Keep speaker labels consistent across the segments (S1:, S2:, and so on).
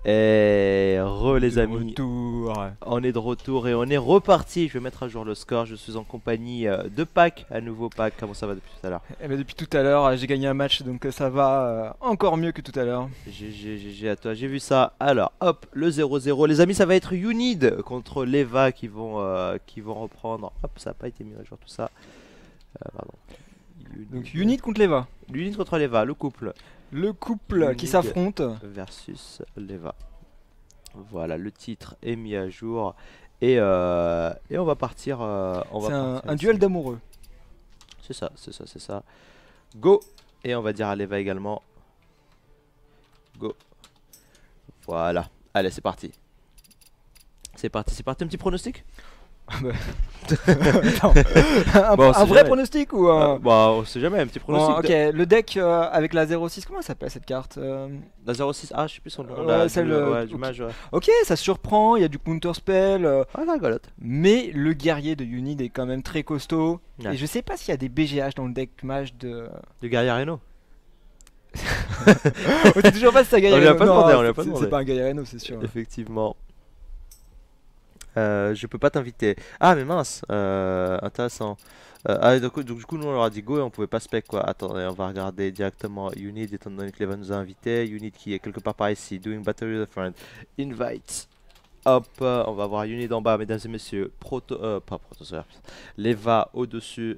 S1: Et les
S2: De
S1: amis,
S2: retour.
S1: on est de retour et on est reparti. Je vais mettre à jour le score. Je suis en compagnie de Pac, à nouveau Pac. Comment ça va depuis tout à l'heure?
S2: Eh ben, depuis tout à l'heure, j'ai gagné un match, donc ça va encore mieux que tout à l'heure.
S1: GG, GG à toi, j'ai vu ça. Alors, hop, le 0-0. Les amis, ça va être Unid contre Leva qui vont reprendre. Hop, ça n'a pas été mis à jour tout ça. Pardon.
S2: Donc Unit contre Leva.
S1: Unid contre Leva, le couple.
S2: Le couple qui
S1: Unit
S2: s'affronte.
S1: Versus Leva. Voilà, le titre est mis à jour. Et on va partir.
S2: C'est un duel d'amoureux.
S1: C'est ça, c'est ça, c'est ça. Go! Et on va dire à Leva également. Go. Voilà. Allez, c'est parti. C'est parti, c'est parti. Un petit pronostic?
S2: Attends,
S1: Bon, on sait
S2: un vrai
S1: jamais.
S2: pronostic ou un...
S1: Bah, on sait jamais, un petit
S2: Bon,
S1: pronostic.
S2: ok, le deck avec la 06, comment elle s'appelle cette carte
S1: La 06, ah, je sais plus son nom.
S2: Ouais, celle,
S1: ouais, du
S2: ok.
S1: mage, ouais.
S2: Ok, ça surprend, il y a du counter spell,
S1: Ah, la rigolote.
S2: mais le guerrier de Unid est quand même très costaud.
S1: Ouais.
S2: Et je sais pas s'il y a des BGH dans le deck mage de...
S1: Du guerrier Reno.
S2: On sait toujours pas si c'est un guerrier
S1: On lui a
S2: Reno.
S1: pas
S2: Non,
S1: demandé, on lui a pas
S2: c'est
S1: demandé.
S2: pas un guerrier Reno, c'est sûr.
S1: Effectivement. Je peux pas t'inviter. Ah, mais mince. Intéressant. Donc, du coup, nous on leur a dit go et on pouvait pas spec quoi. Attendez, on va regarder directement Unit étant donné que Leva nous a invités. Unit qui est quelque part par ici. Doing battle with a friend. Invite. Hop, on va voir Unit en bas, mesdames et messieurs. Pas Protozoaire. Leva au-dessus.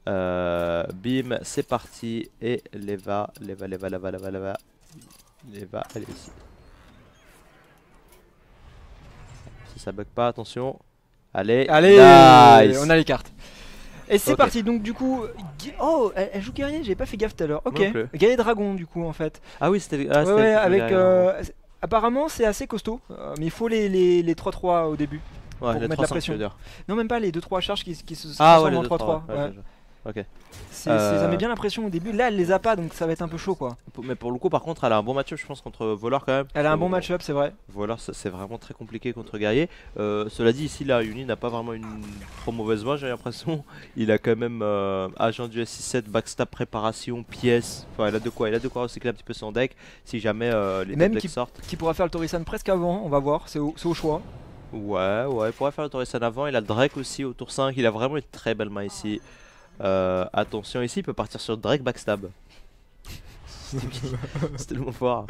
S1: Bim, c'est parti. Et Leva, elle est ici. Si ça bug pas, attention. Allez,
S2: Allez,
S1: nice.
S2: on a les cartes. Et c'est
S1: Ok.
S2: parti, donc du coup... Oh, elle joue guerrier, j'ai pas fait gaffe tout à l'heure. Ok,
S1: Moi non plus.
S2: guerrier dragon du coup en fait.
S1: Ah oui, c'était.
S2: Ouais, ouais, avec...
S1: Ouais,
S2: apparemment c'est assez costaud, mais il faut les 3-3 au début. pour
S1: les
S2: mettre
S1: 300,
S2: la pression.
S1: tu veux dire.
S2: Non, même pas les 2-3 charges qui se
S1: Ah ouais,
S2: transforment
S1: les
S2: en
S1: 2
S2: 3-3.
S1: 3.
S2: Ouais.
S1: Ok.
S2: Ça met bien la pression au début. Là, elle les a pas, donc ça va être un peu chaud quoi.
S1: Mais pour le coup, par contre, elle a un bon match-up, je pense, contre Voleur quand même.
S2: Elle a un bon match-up, c'est vrai.
S1: Voleur, c'est vraiment très compliqué contre Guerrier. Cela dit, ici, là, Uni n'a pas vraiment une trop mauvaise voix, j'ai l'impression. Il a quand même agent du S67, backstab, préparation, pièces. Enfin, il a de quoi recycler un petit peu son deck si jamais les
S2: Même
S1: top decks sortent.
S2: qui pourra faire le Torisan presque avant, on va voir, c'est au choix.
S1: Ouais, il pourrait faire le Torresan avant. Il a le Drake aussi au tour 5. Il a vraiment une très belle main ici. Attention, ici, il peut partir sur Drake backstab. C'est tellement fort.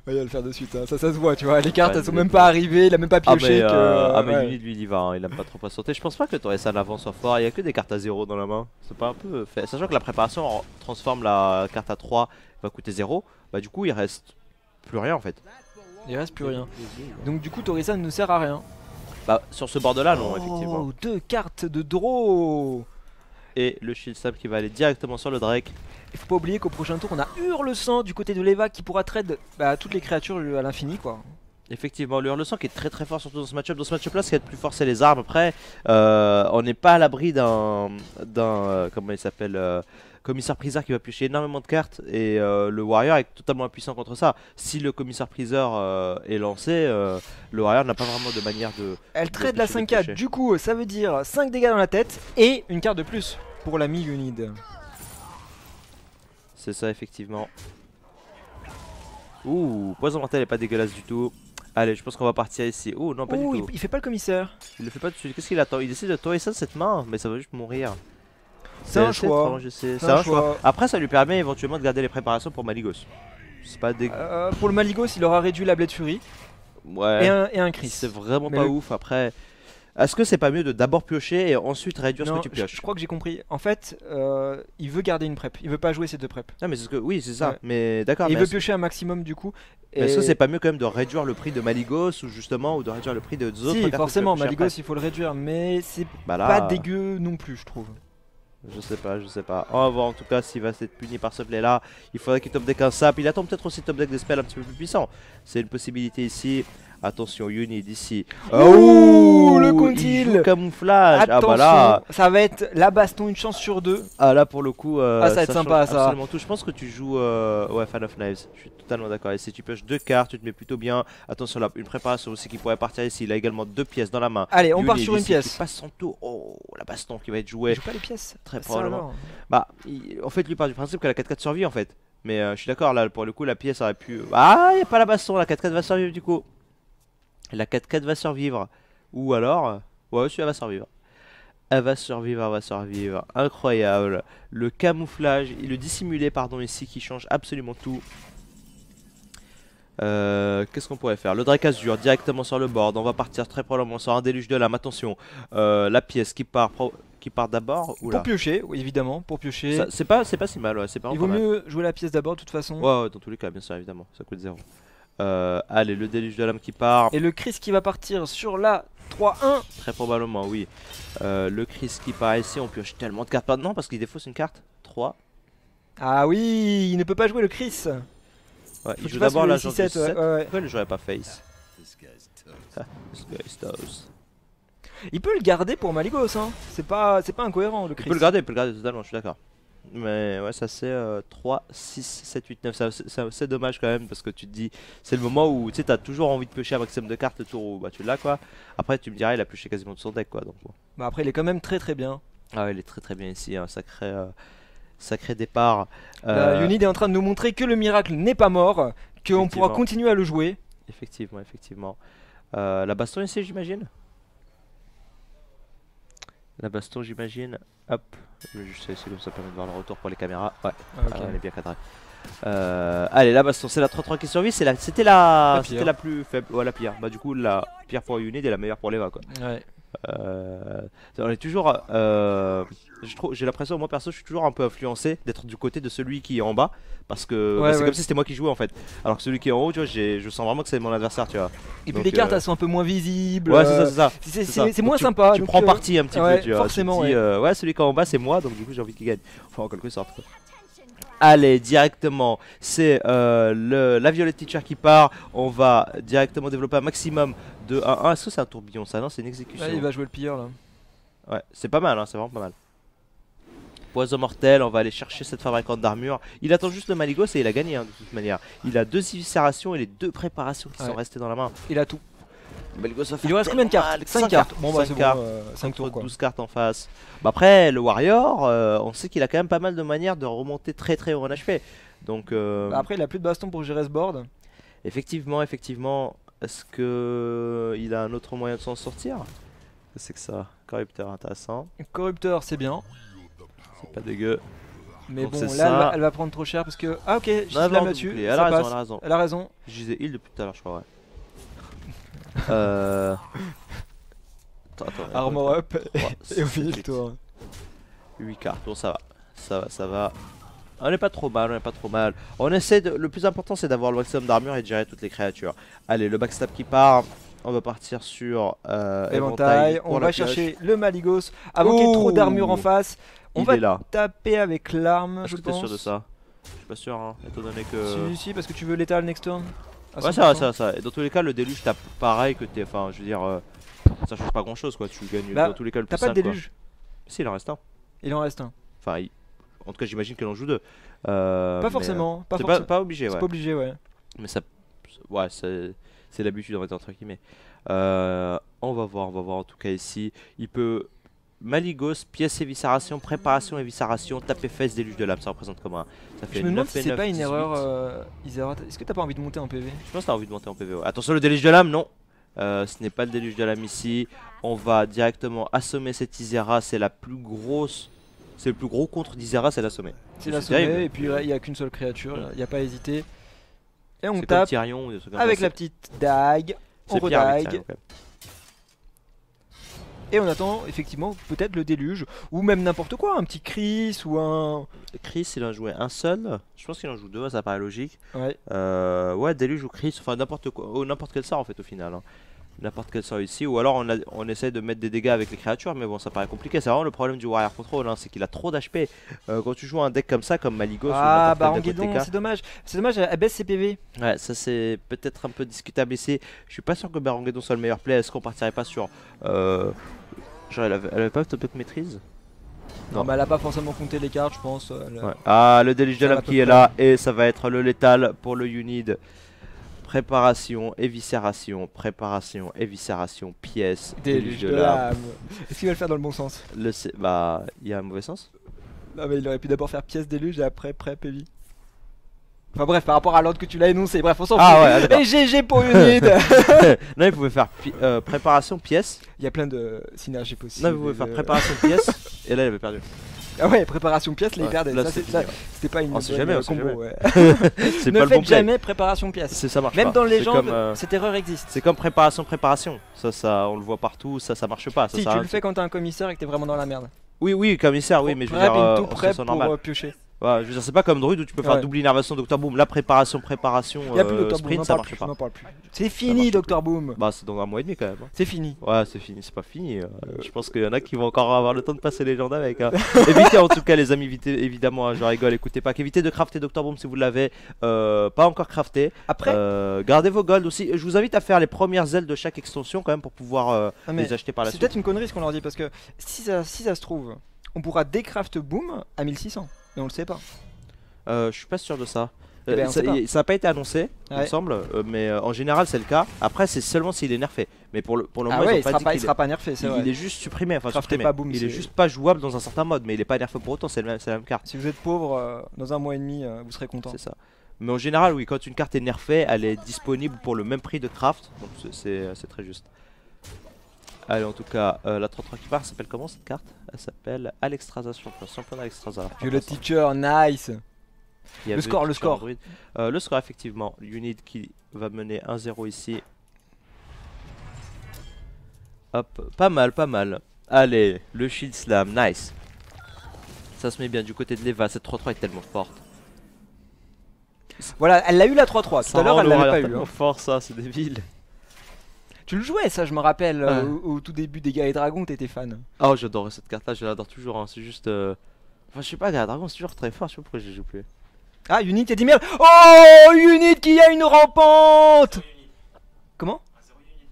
S2: Il va le faire de suite, hein. Ça se voit, tu vois. Les cartes,
S1: Ouais,
S2: elles sont
S1: mais-
S2: même pas arrivées, il a même pas pioché.
S1: Mais
S2: ouais.
S1: Unit, lui, il y va. Hein. Il aime pas trop patienter. Je pense pas que le Torresan avant soit fort. Il y a que des cartes à 0 dans la main. C'est pas un peu fait. Sachant que la préparation transforme la carte à 3, va coûter 0. Bah, du coup, il reste plus rien en fait.
S2: Il reste plus rien. Donc, du coup, Torisan ne sert à rien.
S1: Bah, sur ce board là, non, effectivement.
S2: Oh, 2 cartes de draw.
S1: Et le Shield Stab qui va aller directement sur le Drake.
S2: Il faut pas oublier qu'au prochain tour, on a Hurle-sang du côté de Leva qui pourra trade toutes les créatures à l'infini quoi.
S1: Effectivement, le Hurle-sang qui est très très fort, surtout dans ce match-up. Dans ce match-up là, ce qui est le plus fort, c'est les armes. Après, on n'est pas à l'abri d'un comment il s'appelle, commissaire-priseur qui va piocher énormément de cartes. Et le Warrior est totalement impuissant contre ça. Si le commissaire-priseur est lancé, le Warrior n'a pas vraiment de manière de.
S2: Elle trade la
S1: piocher, de
S2: 5-4,
S1: piocher.
S2: du coup ça veut dire 5 dégâts dans la tête et une carte de plus pour l'ami Unid.
S1: C'est ça, effectivement. Ouh, poison mortel est pas dégueulasse du tout. Allez, je pense qu'on va partir ici. Ouh, non, pas
S2: Ouh,
S1: du tout.
S2: il fait pas le commissaire.
S1: Il le fait pas tout de suite. Qu'est-ce qu'il attend? Il essaie de torer ça de cette main, mais ça va juste mourir.
S2: C'est un
S1: assez
S2: choix.
S1: étrange, je sais.
S2: C'est
S1: C'est
S2: un
S1: un choix.
S2: choix.
S1: Après, ça lui permet éventuellement de garder les préparations pour Maligos. C'est pas dégueu.
S2: Pour le Maligos, il aura réduit la Blade Fury
S1: Ouais.
S2: et un Chris.
S1: C'est vraiment
S2: Mais
S1: pas
S2: le-
S1: ouf. Après, est-ce que c'est pas mieux de d'abord piocher et ensuite réduire ce
S2: Non,
S1: que tu pioches?
S2: je crois que j'ai compris. En fait, il veut garder une prep. Il veut pas jouer ces 2 prep.
S1: Non, mais c'est ce que. Oui, c'est ça.
S2: Ouais.
S1: Mais d'accord.
S2: Et il
S1: Mais
S2: veut
S1: est-ce
S2: piocher un maximum du coup.
S1: est-ce que c'est pas mieux quand même de réduire le prix de Maligos ou justement ou de réduire le prix de d'autres
S2: Si,
S1: cartes que tu vas
S2: forcément,
S1: piocher
S2: Maligos
S1: après?
S2: il faut le réduire, mais c'est
S1: Bah là,
S2: pas dégueu non plus, je trouve.
S1: je sais pas, je sais pas. On va voir en tout cas s'il va être puni par ce play là. Il faudrait qu'il top deck un sap. Il attend peut-être aussi top deck des spells un petit peu plus puissants. C'est une possibilité ici. Attention, Unid ici.
S2: Ouh, le
S1: il
S2: Contil.
S1: joue camouflage.
S2: Attention,
S1: Ah bah là,
S2: ça va être la baston, une chance sur 2.
S1: ah là pour le coup,
S2: Ah, ça va être
S1: change
S2: sympa, ça.
S1: absolument tout. Je pense que tu joues ouais, Fan of Knives. Je suis totalement d'accord. Et si tu pioches 2 cartes, tu te mets plutôt bien. Attention là, une préparation aussi qui pourrait partir ici. Il a également 2 pièces dans la main.
S2: Allez, on part
S1: Unid
S2: sur une
S1: ici qui
S2: pièce.
S1: passe son tour. Oh, la baston qui va être
S2: Il
S1: jouée.
S2: joue pas les pièces.
S1: Très
S2: Ça,
S1: probablement.
S2: alors.
S1: Bah, en fait, lui part du principe que la 4-4 survit en fait. Mais je suis d'accord, là pour le coup la pièce aurait pu... Ah, y a pas la baston, la 4-4 va survivre du coup. La 4-4 va survivre. Ou alors... Ouais, celui-là va survivre. Elle va survivre, elle va survivre. Incroyable. Le camouflage, le dissimulé pardon ici qui change absolument tout. Qu'est-ce qu'on pourrait faire? Le Drake Azur directement sur le board. On va partir très probablement sur un déluge de lame. Attention, la pièce qui part d'abord.
S2: Pour piocher, oui, évidemment, pour piocher.
S1: C'est pas si mal, ouais, c'est pas
S2: Il vaut
S1: mal.
S2: mieux jouer la pièce d'abord de toute façon.
S1: Ouais, dans tous les cas, bien sûr, évidemment, ça coûte 0. Allez, le déluge de lame qui part.
S2: Et le Chris qui va partir sur la 3-1.
S1: Très probablement, oui. Le Chris qui part ici, on pioche tellement de cartes maintenant parce qu'il défausse une carte. 3.
S2: Ah oui, il ne peut pas jouer le Chris.
S1: Ouais, il
S2: Faut
S1: joue
S2: que tu
S1: d'abord la
S2: fasses le
S1: jambe
S2: 6-7, ouais.
S1: Pourquoi il ne jouerait pas face? This guy's toast.
S2: Il peut le garder pour Malygos, hein. C'est pas incohérent le Chris.
S1: Il peut le garder totalement, je suis d'accord. Mais ouais, ça c'est 3, 6, 7, 8, 9. C'est dommage quand même parce que tu te dis, c'est le moment où tu sais, t'as toujours envie de piocher un maximum de cartes le tour où bah, tu l'as quoi. Après, tu me diras, il a pioché quasiment tout son deck quoi. Donc, bon.
S2: Bah après, il est quand même très bien.
S1: Ah ouais, il est très bien ici, un sacré départ.
S2: Unid est en train de nous montrer que le miracle n'est pas mort, qu'on pourra continuer à le jouer.
S1: Effectivement. La baston ici, j'imagine. La baston, j'imagine. Hop, c'est comme ça permet de voir le retour pour les caméras. Ouais,
S2: okay.
S1: Elle est bien cadrée. Allez, la baston, c'est la 3-3 qui survit. C'était la plus faible. Ouais, la pire. Bah, du coup, la pire pour Unid et la meilleure pour Leva quoi.
S2: Ouais.
S1: On est toujours. J'ai l'impression, moi perso, je suis toujours un peu influencé d'être du côté de celui qui est en bas. Parce que c'est comme si c'était moi qui jouais en fait. Alors que celui qui est en haut, tu vois, je sens vraiment que c'est mon adversaire, tu vois.
S2: Et puis les cartes elles sont un peu moins visibles.
S1: Ouais, c'est ça.
S2: C'est moins sympa.
S1: Tu prends parti un petit peu, tu vois.
S2: Forcément,
S1: ouais, celui qui est en bas, c'est moi, donc du coup, j'ai envie qu'il gagne. Enfin, en quelque sorte. Quoi. Allez, directement, c'est la Violet Teacher qui part. On va directement développer un maximum de 1-1. Est-ce que c'est un tourbillon ça? Non, c'est une exécution.
S2: Ouais, il va jouer le pilleur là.
S1: Ouais, c'est pas mal, hein, c'est vraiment pas mal. Poison mortel, on va aller chercher cette fabricante d'armure. Il attend juste le Malygos et il a gagné hein, de toute manière. Il a 2 éviscérations et les 2 préparations qui sont restées dans la main.
S2: Il a tout.
S1: Malygos va faire
S2: il lui reste combien de cartes? 5 cartes. Bon bah c'est bon, 5 tours quoi.
S1: 12 cartes en face. Bah après le Warrior, on sait qu'il a quand même pas mal de manières de remonter très haut en HP. Donc
S2: bah après il a plus de baston pour gérer ce board.
S1: Effectivement. Est-ce que il a un autre moyen de s'en sortir? C'est que ça. Corrupteur intéressant.
S2: Corrupteur c'est bien.
S1: C'est pas dégueu.
S2: Mais
S1: donc
S2: bon là elle va prendre trop cher parce que... Ah ok, je la là-dessus.
S1: Elle a raison.
S2: Je
S1: disais heal depuis tout à l'heure je crois ouais. Attends,
S2: Armor up et au fil tour.
S1: 8 cartes, bon ça va. On n'est pas trop mal, On essaie de... Le plus important c'est d'avoir le maximum d'armure et de gérer toutes les créatures. Allez, le backstab qui part. On va partir sur
S2: éventail. On va chercher le Malygos avant qu'il y ait trop d'armure en face. On va taper avec l'arme, je pense.
S1: T'es sûr de ça? Je suis pas sûr, hein, étant donné que...
S2: Si, parce que tu veux l'étal next turn.
S1: Ouais, ça va. Et dans tous les cas, le déluge tape pareil que t'es... Enfin, je veux dire... ça change pas grand chose, quoi. Tu gagnes dans tous les cas le plus 5,
S2: t'as pas de déluge?
S1: Si, il en reste un.
S2: Il en reste un.
S1: Enfin, en tout cas, j'imagine qu'il en joue 2.
S2: Pas forcément.
S1: Pas obligé, ouais.
S2: C'est pas obligé, ouais.
S1: Mais ça... Ouais, c'est l'habitude, on va dire, entre guillemets. On va voir en tout cas ici. Il peut... Malygos, pièce éviscération, préparation éviscération, taper fesses, déluge de l'âme, ça représente comme un. Ça fait
S2: je me demande
S1: 9
S2: si c'est pas une erreur. Est-ce que t'as pas envie de monter en PV?
S1: Je pense que t'as envie de monter en PV. Ouais. Attention, le déluge de l'âme, non. Ce n'est pas le déluge de l'âme ici. On va directement assommer cette Isera. C'est la plus grosse. C'est le plus gros contre d'Isera, c'est l'assommer.
S2: C'est l'assommer, et puis il n'y a qu'une seule créature, il n'y a pas à hésiter. Et on tape
S1: Tyrion,
S2: avec la petite dague. On redague. Et on attend effectivement peut-être le déluge ou même n'importe quoi, un petit Chris ou un...
S1: Chris il en jouait un seul, je pense qu'il en joue 2, ça paraît logique.
S2: Ouais,
S1: déluge ou Chris, enfin n'importe quoi, ou n'importe quel sort en fait au final. Hein. N'importe quel sort ici, ou alors on essaie de mettre des dégâts avec les créatures, mais bon ça paraît compliqué, c'est vraiment le problème du Warrior Control, hein, c'est qu'il a trop d'HP. Quand tu joues un deck comme ça, comme Malygos
S2: bah Ranguedon, c'est dommage, elle baisse ses PV.
S1: Ouais, ça c'est peut-être un peu discutable ici, je suis pas sûr que Ranguedon soit le meilleur play, est-ce qu'on partirait pas sur... Genre elle avait pas top deck maîtrise?
S2: Non, mais elle a pas forcément compté les cartes, je pense.
S1: Ouais. Ah, le déluge de l'âme qui est là, et ça va être le létal pour le Unid. Préparation, éviscération, pièce,
S2: déluge de l'âme. Est-ce qu'il va le faire dans le bon sens?
S1: Bah, il y a un mauvais sens?
S2: Non, mais il aurait pu d'abord faire pièce déluge et après prep heavy. Enfin bref, par rapport à l'ordre que tu l'as énoncé, bref, on s'en fout.
S1: Ah ouais,
S2: et GG pour Unid.
S1: Là, il pouvait faire préparation pièce.
S2: Il y a plein de synergies possibles.
S1: Là, il pouvait faire préparation pièce. Et là, il avait perdu.
S2: Ah ouais, préparation pièce, là, il
S1: Ouais,
S2: perdait.
S1: là,
S2: C'était pas une
S1: bonne
S2: combo. Ouais.
S1: C'est
S2: Ne
S1: pas le
S2: faites
S1: bon play.
S2: jamais préparation pièce.
S1: Ça marche
S2: Même
S1: pas.
S2: dans les
S1: C'est
S2: légendes,
S1: comme,
S2: cette erreur existe.
S1: c'est comme préparation. Ça, on le voit partout. Ça marche pas. Ça
S2: Si,
S1: sert à
S2: tu
S1: rien.
S2: le fais quand t'es un commissaire et que t'es vraiment dans la merde.
S1: Oui, commissaire, oui, mais je veux
S2: Prep
S1: dire,
S2: into
S1: en
S2: prep
S1: situation
S2: pour
S1: normale.
S2: piocher.
S1: Ouais, je veux dire, c'est pas comme Druid où tu peux faire
S2: Ouais.
S1: double innervation Dr Boom. La préparation,
S2: Il y a plus Dr. Boom,
S1: sprint,
S2: n'en
S1: ça
S2: parle
S1: marche
S2: plus,
S1: pas.
S2: n'en parle plus. C'est fini,
S1: marche
S2: Dr. Boom.
S1: Bah, c'est dans un mois et demi quand même. Hein.
S2: C'est fini.
S1: Ouais, c'est fini, c'est pas fini. Je pense qu'il y en a qui vont encore avoir le temps de passer les gens avec. Hein. Évitez en tout cas, les amis, évidemment, hein, je rigole, écoutez pas, qu'évitez de crafter Dr Boom si vous l'avez pas encore crafté.
S2: Après,
S1: gardez vos golds aussi. Je vous invite à faire les premières ailes de chaque extension quand même pour pouvoir les acheter par la
S2: c'est
S1: suite.
S2: peut-être une connerie ce qu'on leur dit parce que si ça se trouve, on pourra décraft Boom à 1600 et on le sait pas.
S1: Je suis pas sûr de ça.
S2: Eh ben, on sait pas.
S1: Ça n'a pas été annoncé, il me
S2: Ouais.
S1: semble, mais en général c'est le cas. Après, c'est seulement s'il est nerfé. Mais pour le moment,
S2: Ah ouais,
S1: ils
S2: il
S1: ont pas
S2: sera
S1: dit
S2: pas, il
S1: qu'il
S2: sera pas nerfé, c'est vrai.
S1: il est juste supprimé. Enfin,
S2: Craftez
S1: supprimé.
S2: pas Boom,
S1: il
S2: c'est-
S1: est juste pas jouable dans un certain mode, mais il est pas nerfé pour autant. C'est la même carte.
S2: Si vous êtes pauvre, dans un mois et demi, vous serez content.
S1: C'est ça. Mais en général, oui, quand une carte est nerfée, elle est disponible pour le même prix de craft. Donc c'est très juste. Allez, en tout cas, la 33 qui part, elle s'appelle comment cette carte? Elle s'appelle Alexstrasation. Champion d'Alexstrasa.
S2: Violet Teacher, nice.
S1: Il y a
S2: Le score, le score.
S1: Android. Le score, effectivement. Unit qui va mener 1-0 ici. Hop, pas mal. Allez, le Shield Slam, nice. Ça se met bien du côté de l'Eva. Cette 3-3 est tellement forte.
S2: Voilà, elle l'a eu la 3-3. Tout à l'heure, elle l'avait pas eu.
S1: tellement
S2: Hein.
S1: fort, ça, c'est débile.
S2: Tu le jouais, ça, je me rappelle,
S1: Ouais.
S2: au tout début des Gars et Dragons, t'étais fan.
S1: Oh, j'adorais cette carte-là, je l'adore toujours. Hein. C'est juste. Enfin, je sais pas, Dragon, c'est toujours très fort. Je sais pas pourquoi je joue plus.
S2: Ah, Unit et 10 000. Oh, Unit qui a une rampante. Comment?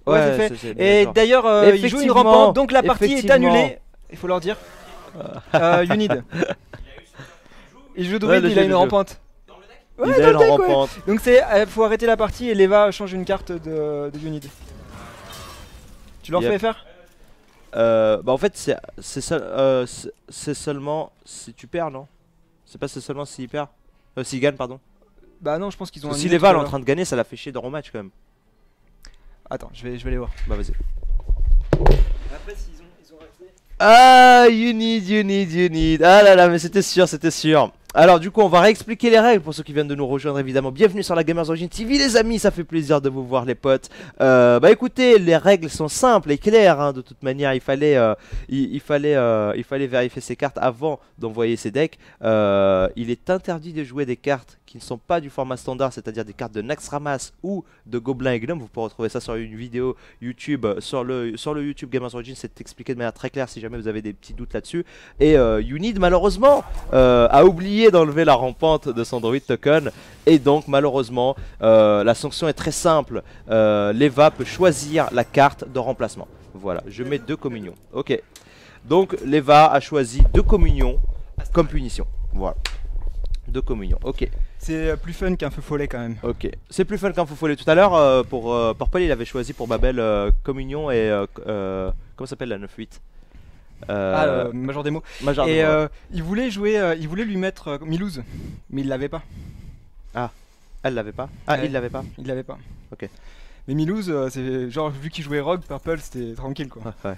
S2: Ouais, c'est fait. Et
S1: d'accord.
S2: d'ailleurs, il joue une
S1: Effectivement,
S2: rampante, donc la partie est
S1: effectivement.
S2: annulée. Il faut leur dire. Unid. Il joue druide,
S1: le
S2: il a
S1: jeu,
S2: une
S1: le jeu.
S2: rampante. Ouais,
S1: Il
S2: dans
S1: est
S2: le
S1: en
S2: deck, ouais.
S1: rampante.
S2: Donc c'est, faut arrêter la partie et Leva change une carte de Unid. Tu leur
S1: Yep.
S2: fais faire?
S1: Bah en fait c'est seulement si tu perds, non? C'est pas, c'est seulement s'il perd, s'il gagne, pardon.
S2: Bah non, je pense qu'ils ont
S1: Parce
S2: un
S1: que si
S2: nul
S1: Leva
S2: tout
S1: est
S2: à
S1: en
S2: l'heure.
S1: train de gagner, ça l'a fait chier dans le match quand même.
S2: Attends, je vais aller voir.
S1: Bah vas-y.
S2: Après s'ils ont raté.
S1: Ah, you need. Ah là là, mais c'était sûr. Alors du coup, on va réexpliquer les règles pour ceux qui viennent de nous rejoindre évidemment. Bienvenue sur la Gamers Origin TV les amis, ça fait plaisir de vous voir les potes. Bah écoutez, les règles sont simples et claires hein. De toute manière, il fallait vérifier ses cartes avant d'envoyer ses decks. Il est interdit de jouer des cartes qui ne sont pas du format standard, c'est-à-dire des cartes de Naxxramas ou de Gobelin et Gnome. Vous pourrez retrouver ça sur une vidéo YouTube, sur le YouTube Gamers Origin, c'est expliqué de manière très claire si jamais vous avez des petits doutes là-dessus. Et Unid malheureusement a oublié d'enlever la rampante de son Druid Token. Et donc malheureusement la sanction est très simple. Leva peut choisir la carte de remplacement. Voilà, je mets 2 communions. Ok. Donc Leva a choisi 2 communions comme punition. Voilà. 2 communions, ok.
S2: C'est plus fun qu'un feu follet quand même.
S1: Ok. C'est plus fun qu'un fou follet. Tout à l'heure, pour Purple, il avait choisi pour Babel communion et comment s'appelle la 9-8
S2: Major Démo.
S1: Major
S2: Et
S1: Démo, ouais.
S2: il voulait jouer, il voulait lui mettre Milouz, mais il l'avait pas.
S1: Elle l'avait pas. Ah,
S2: Ouais.
S1: il l'avait pas.
S2: Il l'avait pas.
S1: Ok.
S2: Mais Milouz, c'est genre vu qu'il jouait Rogue, Purple, c'était tranquille quoi.
S1: Ouais.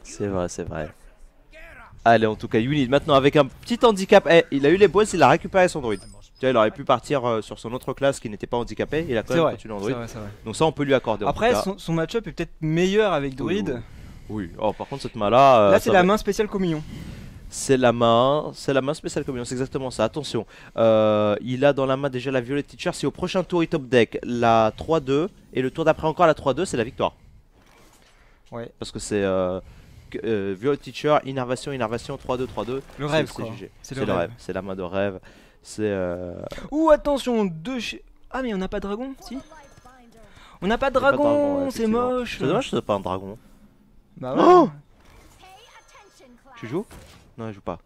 S1: C'est vrai. C'est vrai. Allez, en tout cas, Unid maintenant avec un petit handicap. Eh, il a eu les boss, il a récupéré son druide. Tu vois, il aurait pu partir sur son autre classe qui n'était pas handicapé. Il a quand
S2: C'est
S1: même
S2: vrai.
S1: continué en
S2: C'est
S1: druide.
S2: vrai, c'est vrai.
S1: Donc ça, on peut lui accorder. en
S2: Après,
S1: tout cas.
S2: son match-up est peut-être meilleur avec druide.
S1: Oui. Oh, par contre, cette main-là.
S2: Là,
S1: ça
S2: c'est la
S1: va-
S2: main spéciale communion.
S1: C'est la main spéciale communion, c'est exactement ça. Attention, il a dans la main déjà la Violet Teacher. Si au prochain tour il top deck la 3-2 et le tour d'après encore la 3-2, c'est la victoire.
S2: Ouais.
S1: Parce que c'est Violet Teacher, innervation, 3-2, 3-2.
S2: Le rêve,
S1: c'est
S2: quoi.
S1: GG.
S2: C'est
S1: C'est
S2: le
S1: le
S2: rêve.
S1: rêve, c'est la main de rêve. C'est
S2: Ouh, attention, Ah, mais on n'a pas de dragon, si? On n'a pas de
S1: pas de dragon,
S2: dragon,
S1: ouais,
S2: c'est
S1: effectivement.
S2: moche.
S1: C'est dommage que ce soit pas un dragon.
S2: Bah ouais.
S1: Oh Tu joues? Non, il joue pas.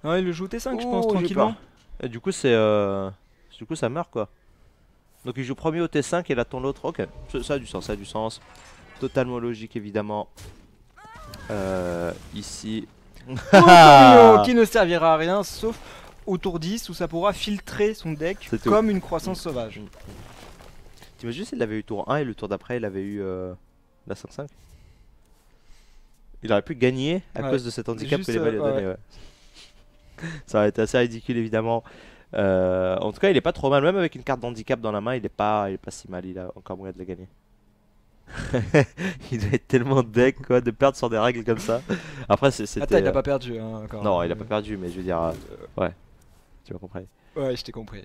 S2: Ouais, il le joue T5, je
S1: Oh,
S2: pense,
S1: j'ai
S2: tranquillement.
S1: peur. Et du coup, du coup, ça meurt quoi. Donc il joue premier au T5 et il attend l'autre. Ok, ça a du sens, ça a du sens. Totalement logique évidemment. Ici.
S2: Communion qui ne servira à rien sauf au tour 10 où ça pourra filtrer son deck comme une croissance sauvage.
S1: T'imagines s'il avait eu tour 1 et le tour d'après il avait eu la 5-5? Il aurait pu gagner à cause de cet handicap que les balles lui a donné. Ça aurait été assez ridicule évidemment. En tout cas il est pas trop mal, même avec une carte d'handicap dans la main il est pas si mal, il a encore moyen de la gagner. Il doit être tellement deck quoi de perdre sur des règles comme ça. Après c'était...
S2: Attends, il a pas perdu hein, encore.
S1: Non il a pas perdu mais je veux dire... ouais, tu m'as compris.
S2: Ouais je t'ai compris.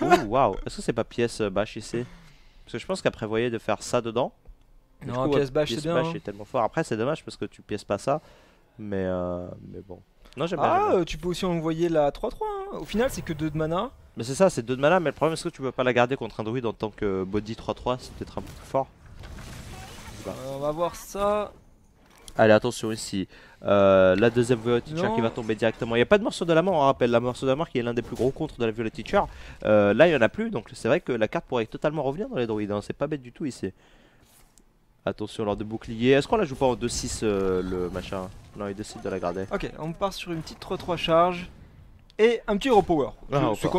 S1: Ouh waouh, est-ce que c'est pas pièce bâche ici? Parce que je pense qu'elle prévoyait de faire ça dedans.
S2: Non, pièce bâche c'est bien.
S1: Pièce bâche est tellement fort. Après c'est dommage parce que tu pièces pas ça. Mais bon. Non j'aime bien.
S2: Ah tu peux aussi envoyer la 3-3 hein. Au final c'est que 2 de mana.
S1: Mais c'est ça, c'est 2 de mana, mais le problème est-ce que tu peux pas la garder contre un druide en tant que body 3-3, c'est peut-être un peu plus fort.
S2: On va voir ça.
S1: Allez attention ici, la deuxième Violet Teacher qui va tomber directement. Il n'y a pas de morceau de la mort, on rappelle, la morceau de la mort qui est l'un des plus gros contres de la Violet Teacher. Là il n'y en a plus, donc c'est vrai que la carte pourrait totalement revenir dans les druides, hein. C'est pas bête du tout ici. Attention lors de bouclier, est-ce qu'on la joue pas en 2-6 le machin? Non il décide de la garder.
S2: Ok, on part sur une petite 3-3 charge. Et un petit repower,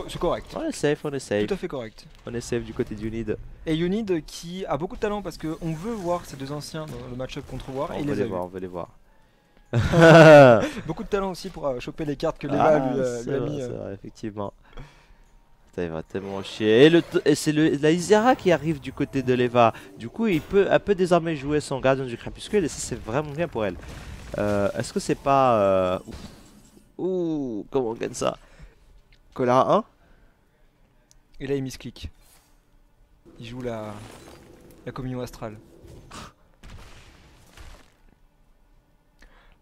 S2: c'est correct.
S1: On est safe, on est safe.
S2: Tout à fait correct.
S1: On est safe du côté d'Unid.
S2: Et Unid qui a beaucoup de talent parce qu'on veut voir ces deux anciens dans le match-up contre War.
S1: On veut les voir, on veut les voir.
S2: Beaucoup de talent aussi pour choper les cartes que Leva lui a mis.
S1: C'est vrai, effectivement. Ça va tellement chier. Et c'est la Ysera qui arrive du côté de Leva. Du coup, elle peut désormais jouer son gardien du crépuscule et ça c'est vraiment bien pour elle. Est-ce que c'est pas... Ouh, comment on gagne ça? Colara 1.
S2: Et là il misclick. Il joue la communion astrale.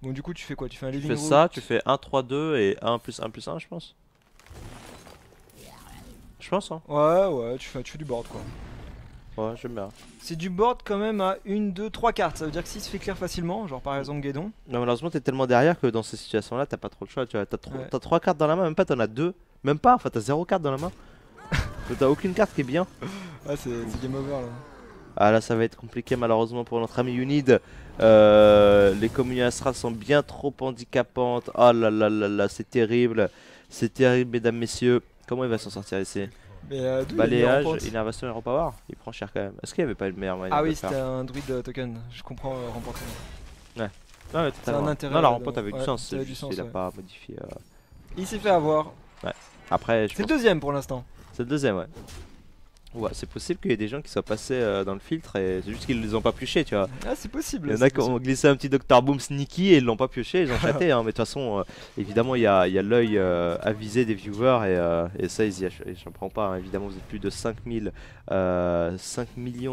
S2: Bon du coup tu fais quoi? Tu fais un living room?
S1: Tu fais ça, tu fais 1, 3, 2 et 1 plus 1 plus 1 je pense. Je pense hein.
S2: Ouais, tu fais du board quoi.
S1: Ouais, j'aime bien.
S2: C'est du board quand même à 1, 2, 3 cartes. Ça veut dire que s'il se fait clear facilement, genre par exemple Guédon.
S1: Non, malheureusement, t'es tellement derrière que dans ces situations-là, t'as pas trop le choix. Tu vois, t'as 3 cartes dans la main, même pas, t'en as 2. Même pas, enfin, t'as 0 carte dans la main. T'as aucune carte qui est bien.
S2: Ah, c'est game over là.
S1: Ah, là, ça va être compliqué malheureusement pour notre ami Unid. Les communions astrales sont bien trop handicapantes. Oh là là là là, c'est terrible. C'est terrible, mesdames, messieurs. Comment il va s'en sortir ici? Balayage, innervation et repower, il prend cher quand même. Est-ce qu'il n'y avait pas le meilleur moyen?
S2: Ah oui, c'était un druide token, je comprends remporter.
S1: Ouais, non, mais
S2: c'est un intérêt.
S1: Non, la remporte avait du sens,
S2: c'est juste
S1: il a pas modifié.
S2: Il s'est fait avoir.
S1: Ouais, après.
S2: C'est le deuxième pour l'instant.
S1: C'est le deuxième, ouais. Ouais, c'est possible qu'il y ait des gens qui soient passés dans le filtre et c'est juste qu'ils les ont pas pioché, tu vois.
S2: Ah, c'est possible.
S1: Il y en a qui ont glissé un petit Dr Boom sneaky et ils l'ont pas pioché, ils ont chaté, hein. Mais de toute façon, évidemment, il y a l'œil avisé des viewers et ça, j'en prends pas. Hein. Évidemment, vous êtes plus de 5 millions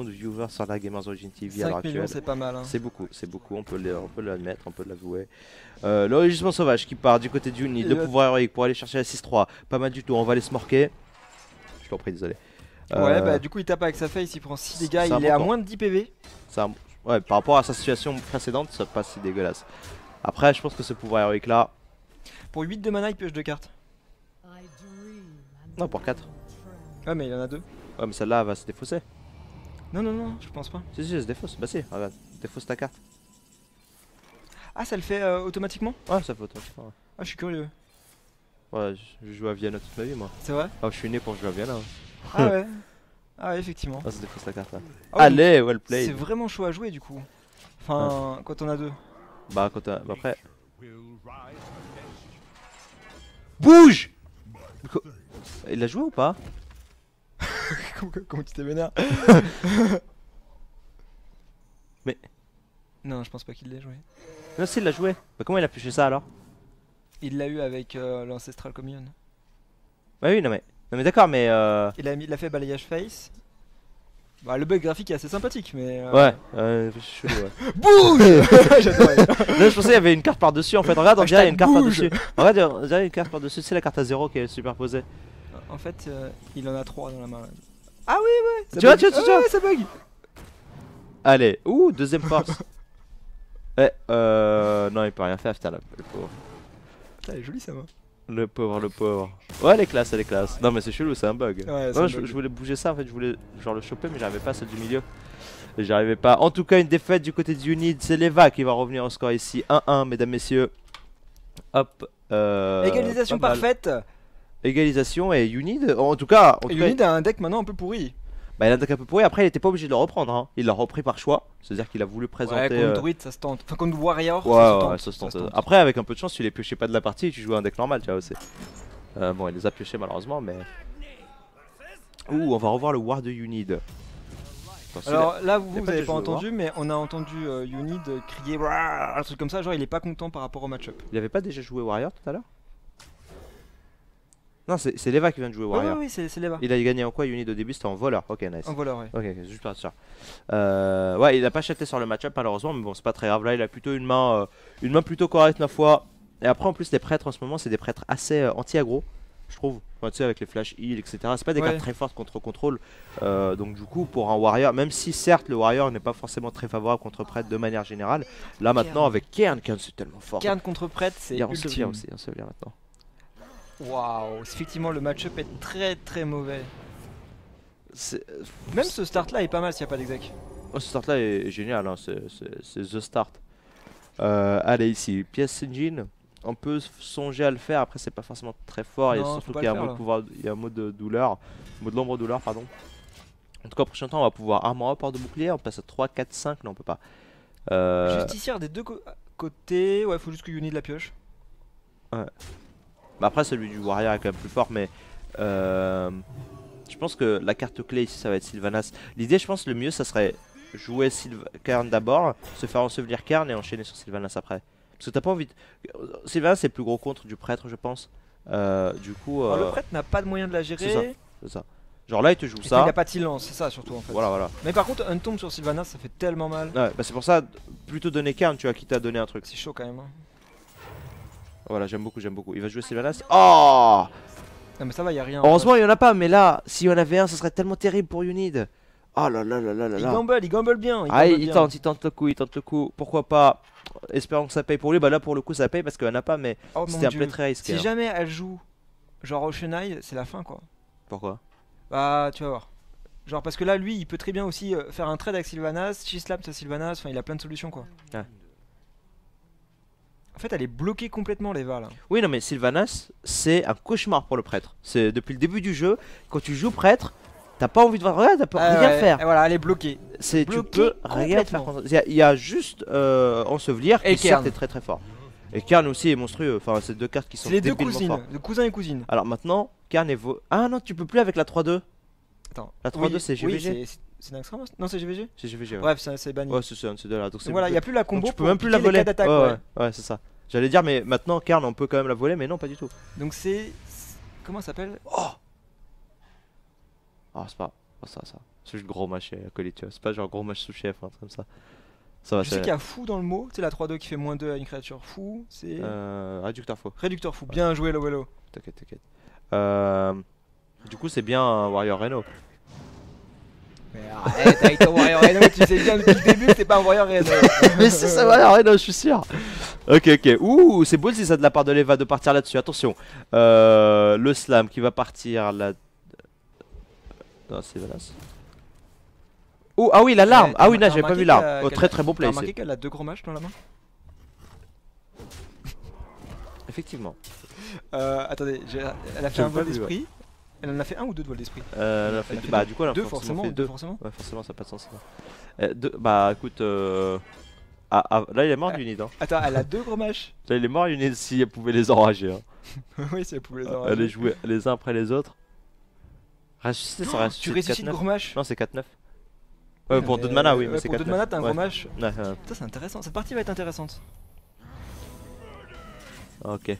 S1: de viewers sur la Gamers Origin TV à l'heure actuelle.
S2: 5 millions, c'est pas mal. Hein.
S1: C'est beaucoup, on peut l'admettre, on peut l'avouer. Le régissement sauvage qui part du côté du Unit, de pouvoir héroïque pour aller chercher la 6-3. Pas mal du tout, on va aller se morquer. Je t'en prie, désolé.
S2: Ouais, bah du coup il tape avec sa face, il prend 6 dégâts, il est à moins de 10 PV.
S1: Ouais, par rapport à sa situation précédente, ça passe si dégueulasse. Après, je pense que ce pouvoir héroïque là.
S2: Pour 8 de mana, il pioche 2 cartes.
S1: Non, pour 4.
S2: Ouais, mais il en a 2.
S1: Ouais, mais celle-là va se défausser.
S2: Non, je pense pas.
S1: Si, elle se défausse. Bah, si, regarde, défausse ta carte.
S2: Ah, ça le fait automatiquement?
S1: Ouais, ça fait automatiquement. Ouais.
S2: Ah, je suis curieux.
S1: Ouais, je joue à Viana toute ma vie, moi.
S2: C'est vrai?
S1: Ah, je suis né pour jouer à Viana. Hein.
S2: Ah ouais. Ah ouais, effectivement.
S1: Ah, ça défausse ta carte là.
S2: Ah ouais,
S1: allez, well played.
S2: C'est vraiment chaud à jouer du coup. Enfin, quand on a 2.
S1: Bah, quand t'as. Bah, après. Bouge! Il a joué ou pas?
S2: Comment tu t'es vénère?
S1: Mais.
S2: Non, je pense pas qu'il l'ait joué.
S1: Non, si, il l'a joué. Bah, comment il a pioché ça alors?
S2: Il l'a eu avec l'Ancestral Communion.
S1: Bah, oui, non, mais d'accord, mais.
S2: Il a fait balayage face. Bah, le bug graphique est assez sympathique, mais.
S1: Ouais, chelou, ouais.
S2: Bouge! J'adore.
S1: Là, je pensais qu'il y avait une carte par-dessus en fait. Regarde, on dirait il y a une carte par-dessus. Regarde, on dirait une carte par-dessus. C'est la carte à 0 qui est superposée.
S2: En fait, il en a 3 dans la main. Ah oui, ouais!
S1: Tu vois,
S2: ouais, ça bug!
S1: Allez, ouh, deuxième force. Non, il peut rien faire, putain, le pauvre.
S2: Putain, elle est jolie, ça va.
S1: Le pauvre. Ouais, elle est classe. Non, mais c'est chelou, c'est un bug.
S2: Ouais,
S1: non, je voulais bouger ça en fait, je voulais genre le choper, mais j'arrivais pas à celle du milieu. J'arrivais pas. En tout cas, une défaite du côté du Unid. C'est Leva qui va revenir au score ici. 1-1, mesdames, messieurs. Hop.
S2: Égalisation
S1: pas mal.
S2: parfaite.
S1: Égalisation et Unid, en tout cas,
S2: Et Unid a un deck maintenant un peu pourri.
S1: bah, il a un deck un peu pourri. Après, il était pas obligé de le reprendre. Hein. Il l'a repris par choix. C'est-à-dire qu'il a voulu présenter.
S2: Ouais, contre Druid ça se tente. Enfin, contre Warrior
S1: Ouais,
S2: ça se tente.
S1: Après, avec un peu de chance, tu les piochais pas de la partie et tu jouais un deck normal, tu vois aussi. Bon, il les a piochés malheureusement, mais. Ouh, on va revoir le War de Unid. Attends,
S2: Alors là, vous
S1: pas
S2: avez
S1: de
S2: pas
S1: jeu,
S2: entendu, mais on a entendu Unid crier un truc comme ça, genre il est pas content par rapport au match-up.
S1: il avait pas déjà joué Warrior tout à l'heure? Non, c'est Leva qui vient de jouer Warrior.
S2: Oui, c'est Leva.
S1: Il a gagné en quoi Unid au début? C'était en voleur. Ok, nice.
S2: En voleur, ouais.
S1: Ok, juste pour être sûr. Ouais, il a pas chaté sur le match-up malheureusement, mais bon, c'est pas très grave. Là, il a plutôt une main plutôt correcte, ma foi. Et après, en plus, les prêtres en ce moment, c'est des prêtres assez anti-aggro, je trouve. Enfin, tu sais, avec les flash heal, etc. C'est pas des cartes très fortes contre contrôle. Donc, du coup, pour un warrior, même si certes, le warrior n'est pas forcément très favorable contre prêtre de manière générale, là maintenant, avec Kern c'est tellement fort.
S2: Kern contre prêtre, c'est ultime.
S1: Aussi, on se vient maintenant.
S2: Waouh, effectivement, le match-up est très très mauvais. Même ce start là est pas mal s'il n'y a pas d'exec.
S1: Oh, ce start là est génial, hein. C'est the start. Allez, ici, pièce engine. On peut songer à le faire, après c'est pas forcément très fort, et surtout qu'il y a un mode pouvoir, il y a un mode de douleur, mode de l'ombre douleur, pardon. En tout cas, prochain temps, on va pouvoir armor up hors de bouclier, on passe à 3, 4, 5, non on peut pas.
S2: Justicière des deux côtés, ouais, faut juste que Unid la pioche.
S1: Ouais. Bah après, celui du warrior est quand même plus fort, mais je pense que la carte clé ici, ça va être Sylvanas. L'idée, je pense, le mieux, ça serait jouer Kern d'abord, se faire ensevelir Kern et enchaîner sur Sylvanas après. Parce que t'as pas envie de... Sylvanas c'est le plus gros contre du prêtre je pense. Du coup...
S2: Alors, le prêtre n'a pas de moyen de la gérer.
S1: C'est ça. Genre là il te joue
S2: et
S1: ça.
S2: Il a pas de silence, c'est ça surtout en fait.
S1: Voilà.
S2: Mais par contre un tombe sur Sylvanas ça fait tellement mal.
S1: Ouais, bah c'est pour ça, plutôt donner Kern, tu vois, quitte à donner un truc.
S2: C'est chaud quand même. Hein.
S1: Voilà, j'aime beaucoup. Il va jouer Sylvanas. Oh!
S2: Non mais ça va, y a rien.
S1: Heureusement il y en a pas, mais là, s'il y en avait un, ce serait tellement terrible pour Unid. Oh là là là là là.
S2: Il gamble bien.
S1: Il tente le coup, Pourquoi pas? Espérons que ça paye pour lui. Bah là pour le coup ça paye parce qu'il n'y en a pas, mais c'était un play très risqué.
S2: Si jamais elle joue genre Oceaneye, c'est la fin quoi.
S1: Pourquoi?
S2: Bah tu vas voir. Genre parce que là lui il peut très bien aussi faire un trade avec Sylvanas, She-slap sa Sylvanas, enfin il a plein de solutions quoi.
S1: Ouais.
S2: En fait elle est bloquée complètement Leva là.
S1: Oui non mais Sylvanas c'est un cauchemar pour le prêtre. C'est depuis le début du jeu, quand tu joues prêtre, t'as pas envie de voir, t'as pas rien faire.
S2: Et voilà, elle est bloquée.
S1: Tu peux rien faire. Il y a juste ensevelir qui certes est très très fort. Et Kern aussi est monstrueux, enfin c'est deux cartes qui sont
S2: les deux cousines, de cousin et cousine.
S1: Alors maintenant, Kern est Ah non, tu peux plus avec la 3-2.
S2: Attends.
S1: La 3-2 c'est GVG.
S2: Oui, c'est Naxxramas. Non, c'est GVG.
S1: C'est GVG. Ouais.
S2: Bref, c'est banni.
S1: Ouais, c'est un de là. Donc
S2: voilà, il y a plus la combo.
S1: Tu peux même plus la voler.
S2: Ouais,
S1: c'est ça. J'allais dire mais maintenant Kern on peut quand même la voler, mais non pas du tout.
S2: Donc c'est comment ça s'appelle?
S1: C'est pas ça. C'est juste gros match acolyte, tu vois. C'est pas genre gros match sous-chef, un truc comme ça. Ça va,
S2: je sais qu'il y a fou dans le mot, c'est la 3-2 qui fait -2 à une créature. Fou, c'est.
S1: Réducteur faux.
S2: Réducteur fou, bien joué Lowello.
S1: T'inquiète. Du coup, c'est bien un Warrior Reno.
S2: Mais arrête avec ton Warrior Reno, tu sais bien depuis le début que c'est pas un Warrior Reno.
S1: Mais c'est ça, Warrior Reno, je suis sûr. Ok. Ouh, c'est beau si ça de la part de Leva de partir là-dessus. Attention. Le slam qui va partir là. Non, c'est Valas. Oh, ah oui, l'alarme. Ah oui, là, j'avais pas vu l'arme. Oh, très bon play.
S2: T'as remarqué qu'elle a 2 gros matchs dans la main?
S1: Effectivement.
S2: Attendez, elle a fait un vol d'esprit. Elle en a fait un ou 2 de vol d'esprit?
S1: Elle a fait bah du coup elle a
S2: 2 forcément.
S1: Ouais, forcément ça n'a pas de sens. Bah écoute là il est mort Unid hein.
S2: Attends, elle a 2 gros matchs.
S1: Là il est mort Unid si elle pouvait les enrager hein.
S2: Oui, si elle pouvait les enrager.
S1: Elle les jouer les uns après les autres. Ressusciter ça reste.
S2: Tu ressuscites gros match?
S1: Non, c'est 4-9. Ouais, pour 2 de mana, oui, mais c'est 4-9.
S2: Pour 2 de mana, t'as un gros match.
S1: Ouais.
S2: Putain, c'est intéressant. Cette partie va être intéressante.
S1: Ok.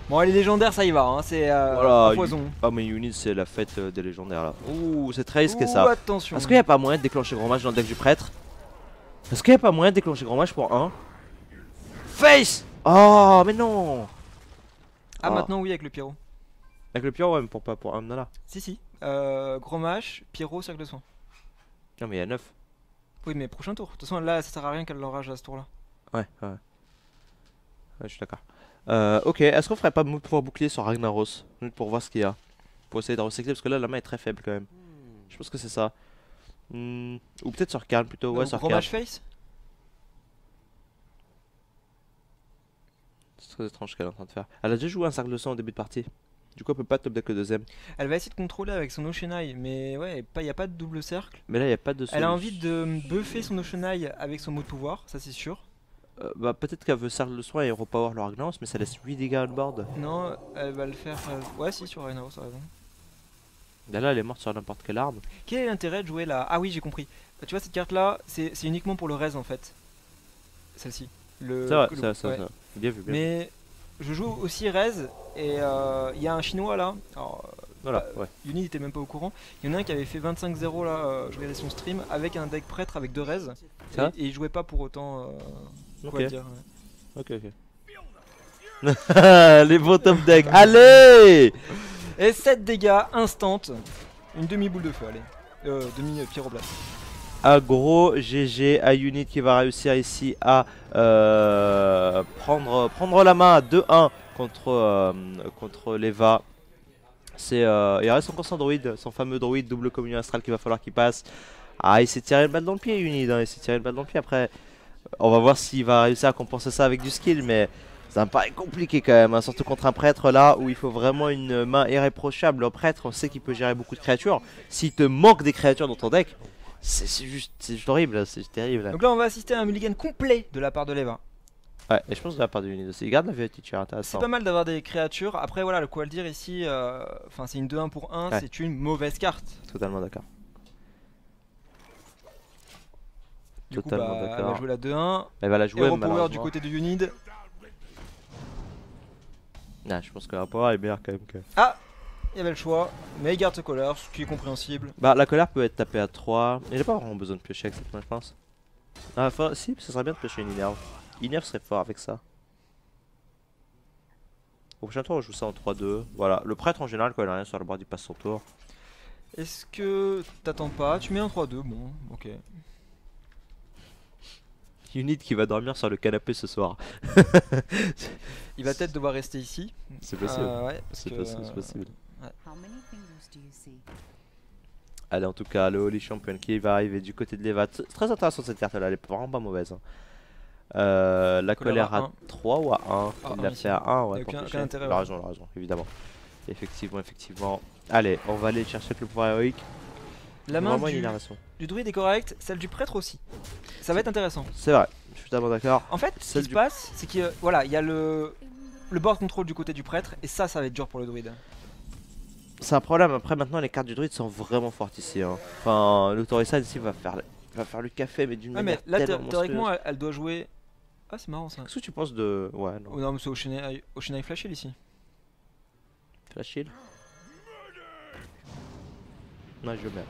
S2: Bon, les légendaires, ça y va, hein. C'est
S1: voilà,
S2: poison.
S1: Ah, mais Unid, c'est la fête des légendaires là. Ouh, c'est très risqué ça.
S2: Attention.
S1: Est-ce qu'il n'y a pas moyen de déclencher grand match dans le deck du prêtre? Est-ce qu'il n'y a pas moyen de déclencher grand match pour 1 Face? Oh, mais non.
S2: Ah, maintenant, oui, avec le pyro.
S1: Avec le pyro, ouais, mais pas pour 1 nana.
S2: Si. Gros match, pyro, cercle de soin.
S1: Non, mais il y a 9.
S2: Oui, mais prochain tour. De toute façon, là, ça sert à rien qu'elle l'enrage à ce tour-là.
S1: Ouais, je suis d'accord. Ok, est-ce qu'on ferait pas pouvoir bouclier sur Ragnaros pour voir ce qu'il y a? Pour essayer de recycler, parce que là, la main est très faible quand même. Je pense que c'est ça. Ou peut-être sur Karn plutôt, ouais, sur
S2: Gros
S1: Karn.
S2: match face?
S1: C'est très étrange ce qu'elle est en train de faire. Elle a déjà joué un cercle de sang au début de partie. Du coup, elle peut pas top deck le deuxième.
S2: Elle va essayer de contrôler avec son Oceanai, mais ouais, il n'y a pas de double cercle.
S1: Mais là, il n'y a pas de
S2: Elle a
S1: solution.
S2: envie de buffer son Oceanai avec son mot de pouvoir, ça c'est sûr.
S1: Bah, peut-être qu'elle veut cercle de soin et repower leur Argnance, mais ça laisse 8 dégâts on board.
S2: Non, elle va le faire. Ouais, si, sur Rhino, ça a raison.
S1: Là, elle est morte sur n'importe quelle arme.
S2: Quel est l'intérêt de jouer là? Ah oui, j'ai compris. Tu vois, cette carte là, c'est uniquement pour le res en fait. Celle-ci.
S1: C'est vrai, ça.
S2: Ouais.
S1: Bien vu, bien vu.
S2: Mais je joue aussi res et il y a un chinois là. Alors,
S1: Voilà, ouais.
S2: Uni n'était même pas au courant. Il y en a un qui avait fait 25-0 là, je regardais son stream avec un deck prêtre avec 2 res.
S1: Ça
S2: Et il jouait pas pour autant. Quoi
S1: Ok.
S2: dire.
S1: Ok. Les bons top deck. Allez!
S2: Et 7 dégâts instant. Une demi-boule de feu, allez. Demi-pyroblast.
S1: Un gros GG à Unit qui va réussir ici à prendre la main à 2-1 contre l'Eva. Il reste encore son druide, son fameux druide double communion astrale qu'il va falloir qu'il passe. Ah, il s'est tiré une balle dans le pied, Unit, hein, il s'est tiré une balle dans le pied. Après, on va voir s'il va réussir à compenser ça avec du skill, mais ça me paraît compliqué quand même, hein, surtout contre un prêtre là où il faut vraiment une main irréprochable. Le prêtre, on sait qu'il peut gérer beaucoup de créatures. S'il te manque des créatures dans ton deck, c'est juste horrible, c'est terrible.
S2: Donc là, on va assister à un mulligan complet de la part de l'Eva.
S1: Ouais, et je pense de la part de Unit aussi. Il garde la vérité, tu es
S2: C'est
S1: intéressant.
S2: pas mal d'avoir des créatures. Après, voilà, le quoi le dire ici, enfin, c'est une 2-1 pour 1,
S1: Ouais.
S2: c'est une mauvaise carte.
S1: Totalement d'accord.
S2: Du coup,
S1: Totalement
S2: bah, elle va
S1: d'accord.
S2: jouer la 2-1.
S1: Elle va la jouer
S2: Hero Power
S1: malheureusement.
S2: du côté de Unid.
S1: Ah, je pense que la power est meilleure quand même que.
S2: Ah, il y avait le choix, mais il garde ce colère, ce qui est compréhensible.
S1: Bah, la colère peut être tapée à 3. Il n'a pas vraiment besoin de piocher avec cette main, je pense. Ah, si, ça serait bien de piocher une Inerve. Inerve serait fort avec ça. Au prochain tour, on joue ça en 3-2. Voilà, le prêtre en général, quand il a rien sur le board, il passe son tour.
S2: Est-ce que t'attends pas? Tu mets un 3-2, bon, ok.
S1: Unit qui va dormir sur le canapé ce soir.
S2: Il va peut-être devoir rester ici.
S1: C'est possible.
S2: Ouais, parce
S1: C'est
S2: que,
S1: possible, c'est possible.
S3: How many fingers do you see?
S1: Allez, en tout cas, le Holy Champion qui va arriver du côté de l'Eva. Très intéressant cette carte là, elle est vraiment pas mauvaise. Hein. La colère à 3 ou à 1?
S2: Ah,
S1: Il
S2: un
S1: l'a
S2: ici.
S1: fait à 1,
S2: Il y
S1: ouais.
S2: a
S1: Pour
S2: aucun
S1: piocher.
S2: intérêt,
S1: Il
S2: ouais.
S1: a raison, évidemment. Effectivement. Allez, on va aller chercher le pouvoir héroïque.
S2: La main
S1: Vraiment une
S2: du
S1: énervation.
S2: druide est correcte, celle du prêtre aussi. Ça va être intéressant.
S1: C'est vrai, je suis totalement d'accord.
S2: En fait, ce
S1: Celle
S2: qui se
S1: du-
S2: passe, c'est que voilà, il y a le board control du côté du prêtre, et ça va être dur pour le druide.
S1: C'est un problème. Après, maintenant, les cartes du druide sont vraiment fortes ici. Hein. Enfin, l'Autoricide ici va faire le café, mais d'une
S2: Ouais, mais
S1: manière
S2: là,
S1: tellement
S2: théoriquement,
S1: monstrueuse.
S2: elle doit jouer. Ah, c'est marrant ça.
S1: Qu'est-ce que tu penses de. Ouais, non.
S2: Oh non, mais c'est Oceanai Flash Hill ici.
S1: Flash shield. Non, je mets.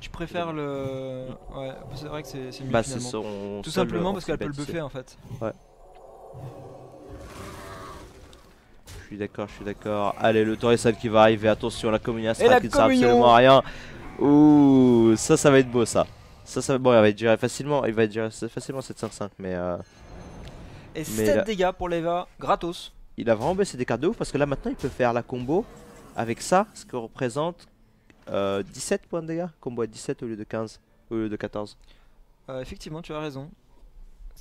S2: Tu préfères le. Ouais, c'est vrai que c'est mieux
S1: Bah, c'est
S2: finalement.
S1: son.
S2: Tout
S1: seul
S2: simplement parce qu'elle peut le
S1: anti-bet ici.
S2: buffer en fait.
S1: Je suis d'accord. Allez, le Torresal qui va arriver. Attention, la communion
S2: Et la
S1: astrale qui ne sert
S2: communion
S1: absolument à rien. Ouh, ça va être beau ça. Bon, il va être géré facilement. Il va être géré facilement 7-5-5. Mais
S2: Et
S1: Mais
S2: 7
S1: là-
S2: dégâts pour l'Eva, gratos.
S1: il a vraiment baissé des cartes de ouf parce que là maintenant il peut faire la combo avec ça, ce qui représente 17 points de dégâts. Combo à 17 au lieu de 15, au lieu de 14.
S2: Effectivement, tu as raison.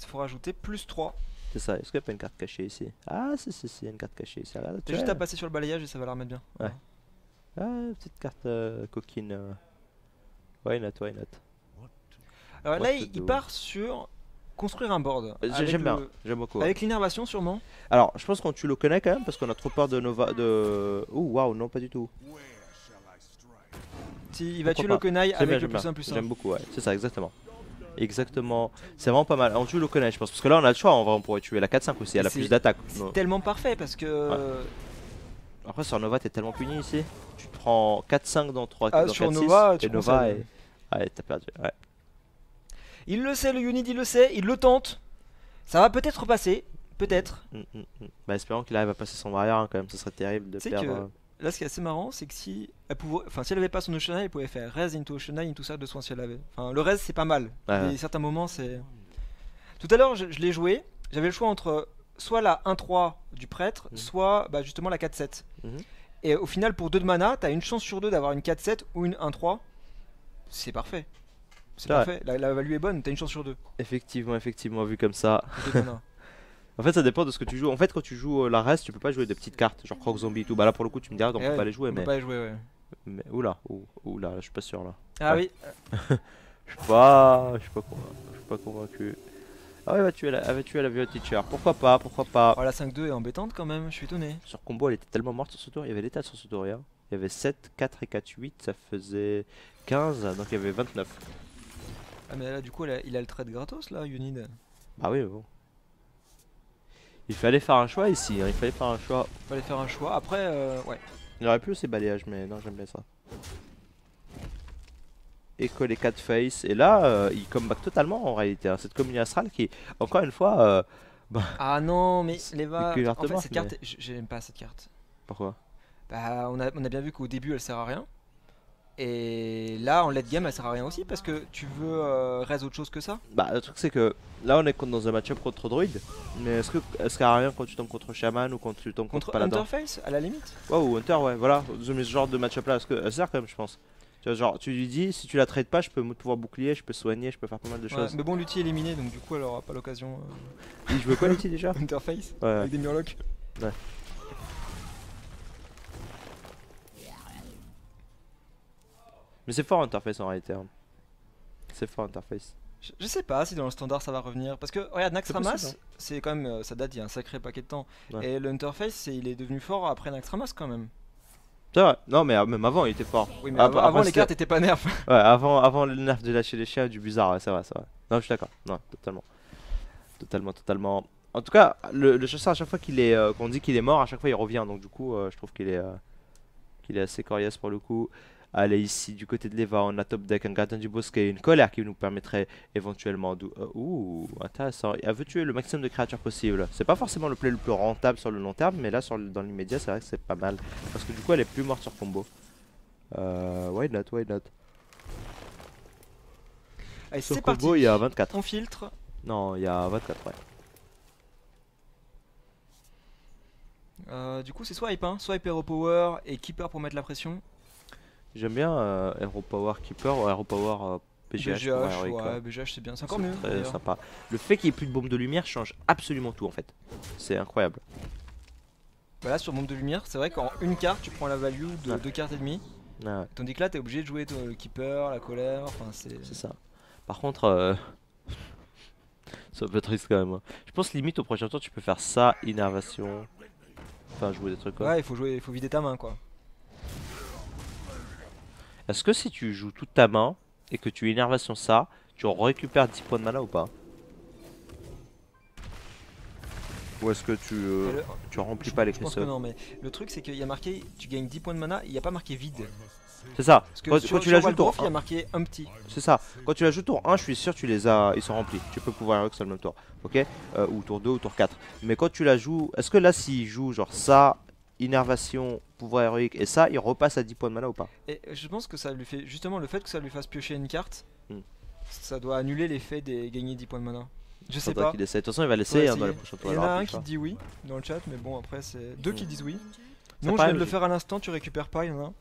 S2: Il faut rajouter plus 3.
S1: C'est ça. Est-ce qu'il n'y a pas une carte cachée ici? Ah, si, il y a une carte cachée ici. Regarde,
S2: T'as
S1: tu
S2: juste
S1: vois.
S2: à passer sur le balayage et ça va la remettre bien.
S1: Ouais. Ah, petite carte coquine. Why not, why not.
S2: Alors
S1: What
S2: là,
S1: to
S2: il
S1: do.
S2: part sur construire un board. Avec
S1: J'aime bien,
S2: le-
S1: j'aime beaucoup.
S2: Avec l'innervation sûrement.
S1: Alors, je pense qu'on tue le connaît quand même parce qu'on a trop peur de Nova. Ouh, waouh, non, pas du tout.
S2: Si, il va
S1: Pourquoi
S2: tuer
S1: pas.
S2: le Kunai
S1: J'aime bien,
S2: avec le
S1: j'aime
S2: plus
S1: bien.
S2: 1 plus 1.
S1: J'aime beaucoup, ouais. C'est ça, exactement. Exactement. C'est vraiment pas mal. On tue le connaît, je pense. Parce que là, on a le choix. En vrai, on pourrait tuer la 4-5 aussi. Elle a
S2: C'est-
S1: plus d'attaque.
S2: C'est
S1: Non.
S2: tellement parfait parce que.
S1: Après, sur Nova, t'es tellement puni ici. Tu te prends 4-5 dans 3
S2: Ah,
S1: dans
S2: sur
S1: 4-6,
S2: Nova,
S1: et
S2: tu
S1: Nova
S2: concèdes.
S1: est. Ouais, t'as perdu. Ouais.
S2: Il le sait, le unit, il le sait, il le tente. Ça va peut-être passer. Peut-être.
S1: Bah, espérons qu'il arrive à passer son barrière hein, quand même. Ce serait terrible de
S2: Tu sais
S1: perdre.
S2: que- Là, ce qui est assez marrant, c'est que si elle pouvait, enfin, si elle avait pas son Oceanai, elle pouvait faire Res into Oceanai into ça de soin si elle avait. Enfin, le Res, c'est pas mal.
S1: Ouais,
S2: Mais
S1: ouais.
S2: certains moments, c'est. Tout à l'heure, je l'ai joué. J'avais le choix entre soit la 1-3 du prêtre,
S1: Mhm.
S2: soit bah, justement la 4-7.
S1: Mhm.
S2: Et au final, pour 2 de mana, t'as une chance sur 2 d'avoir une 4-7 ou une 1-3. C'est parfait. C'est
S1: Ouais.
S2: parfait. La value est bonne, t'as une chance sur 2.
S1: Effectivement, vu comme ça. En fait, ça dépend de ce que tu joues. En fait, quand tu joues la reste, tu peux pas jouer des petites cartes, genre Croc Zombie et tout. Bah là, pour le coup, tu me diras qu'on peut pas les jouer,
S2: on peut
S1: mais.
S2: pas les jouer, ouais.
S1: Oula, oula, là, je suis pas sûr là.
S2: Ah
S1: Ouais.
S2: oui,
S1: Je suis pas convaincu. Ah ouais, elle va tuer la Violet Teacher. Pourquoi pas, pourquoi pas.
S2: oh, la 5-2 est embêtante quand même, je suis étonné.
S1: Sur combo, elle était tellement morte sur ce tour. Il y avait l'état sur ce tour, regarde. Il y avait 7, 4 et 4, 8. Ça faisait 15, donc il y avait 29.
S2: Ah mais là du coup il a le trade gratos là, Unid.
S1: Bah oui, mais bon. Il fallait faire un choix ici, hein. Il fallait faire un choix.
S2: Fallait faire un choix, après ouais.
S1: Il aurait pu aussi balayage, mais non, j'aime bien ça. Et coller 4 face. Et là, il comeback totalement en réalité, hein. Cette commune astrale qui, encore une fois,
S2: Ah non mais Leva,
S1: que
S2: en fait
S1: vertement,
S2: cette carte, j'aime pas cette carte.
S1: pourquoi?
S2: Bah on a bien vu qu'au début elle sert à rien. Et là en late game elle sert à rien aussi parce que tu veux raise autre chose que ça.
S1: Bah le truc c'est que là on est dans un match-up contre druide. Mais est-ce qu'il y a rien quand tu tombes contre shaman ou quand tu tombes contre paladin?
S2: Interface à la limite.
S1: Ouais, ou hunter, ouais, voilà, ce genre de match-up là, parce que elle sert quand même, je pense. Tu vois, genre, tu lui dis, si tu la trades pas, je peux pouvoir bouclier, je peux soigner, je peux faire pas mal de
S2: Ouais,
S1: choses.
S2: mais bon l'outil est éliminé donc du coup elle aura pas l'occasion.
S1: Il jouait quoi l'outil déjà?
S2: Interface
S1: Ouais.
S2: avec des murlocs.
S1: Ouais. Mais c'est fort interface en réalité, hein. C'est fort interface.
S2: Je sais pas si dans le standard ça va revenir parce que regarde Naxxramas
S1: possible, hein.
S2: c'est quand même ça date il y a un sacré paquet de temps
S1: Ouais.
S2: et le Interface il est devenu fort après Naxxramas quand même.
S1: C'est vrai, non mais même avant il était fort.
S2: Oui mais
S1: Après,
S2: avant les
S1: c'était-
S2: cartes étaient pas nerfs.
S1: Ouais, avant le nerf de lâcher les chiens du bizarre, ouais, c'est vrai, c'est vrai. Non, je suis d'accord, non, totalement. Totalement. En tout cas, le chasseur, à chaque fois qu'on dit qu'il est mort, à chaque fois il revient, donc du coup, je trouve qu'il est assez coriace pour le coup. Allez, ici, du côté de l'Eva, on a top deck, un gardien du bosquet, une colère qui nous permettrait éventuellement de. Ouh, intéressant. Elle veut tuer le maximum de créatures possible. C'est pas forcément le play le plus rentable sur le long terme, mais là, dans l'immédiat, c'est vrai que c'est pas mal. Parce que du coup, elle est plus morte sur combo. Why not, why not.
S2: Allez
S1: Sur
S2: c'est
S1: combo,
S2: parti.
S1: il y a 24.
S2: On filtre.
S1: Non, il y a 24, ouais.
S2: Du coup c'est swipe hein, swipe Hero Power et Keeper pour mettre la pression.
S1: J'aime bien Hero Power Keeper ou Hero Power PGH. pour Heroic,
S2: ouais, BGH c'est bien, c'est encore mieux.
S1: très
S2: d'ailleurs.
S1: sympa. Le fait qu'il n'y ait plus de bombe de lumière change absolument tout en fait. C'est incroyable.
S2: Bah là sur bombe de lumière, c'est vrai qu'en une carte tu prends la value de
S1: Ouais.
S2: 2 cartes et demie.
S1: Ouais,
S2: Tandis que là t'es obligé de jouer le Keeper, la colère, enfin c'est.
S1: c'est ça. Par contre, c'est un peu triste quand même, hein. Je pense limite au prochain tour tu peux faire ça, innervation. Enfin, jouer des trucs quoi.
S2: Ouais, il faut vider ta main quoi.
S1: Est-ce que si tu joues toute ta main et que tu innervation ça, tu récupères 10 points de mana ou pas? Ou est-ce que tu remplis pas les
S2: Je pense que
S1: cristaux?
S2: non, mais le truc c'est qu'il y a marqué tu gagnes 10 points de mana, il n'y a pas marqué vide.
S1: C'est ça.
S2: Parce que
S1: Quand
S2: sur,
S1: tu
S2: sur
S1: la joues
S2: Waldorf,
S1: tour
S2: il y a marqué un petit.
S1: C'est ça. Quand tu la joues tour 1, je suis sûr tu les as, ils sont remplis. Tu peux pouvoir heroic sur le même tour. Ok, ou tour 2 ou tour 4. Mais quand tu la joues, est-ce que là s'il joue genre ça, innervation, pouvoir héroïque et ça, il repasse à 10 points de mana ou pas?
S2: Et je pense que ça lui fait justement le fait que ça lui fasse piocher une carte,
S1: Hmm.
S2: ça doit annuler l'effet des gagner 10 points de mana. Je sais
S1: Faudra
S2: pas.
S1: qu'il essaie. De toute façon, il va
S2: Faudrait
S1: l'essayer hein, dans
S2: essayer.
S1: les prochains tours.
S2: Il y en
S1: il
S2: a
S1: aura
S2: un
S1: plus
S2: qui
S1: le choix.
S2: dit oui dans le chat, mais bon après c'est deux qui disent oui.
S1: Ça
S2: Non, je
S1: paraît
S2: viens de le
S1: logique.
S2: faire à l'instant, tu récupères pas, il y en a un.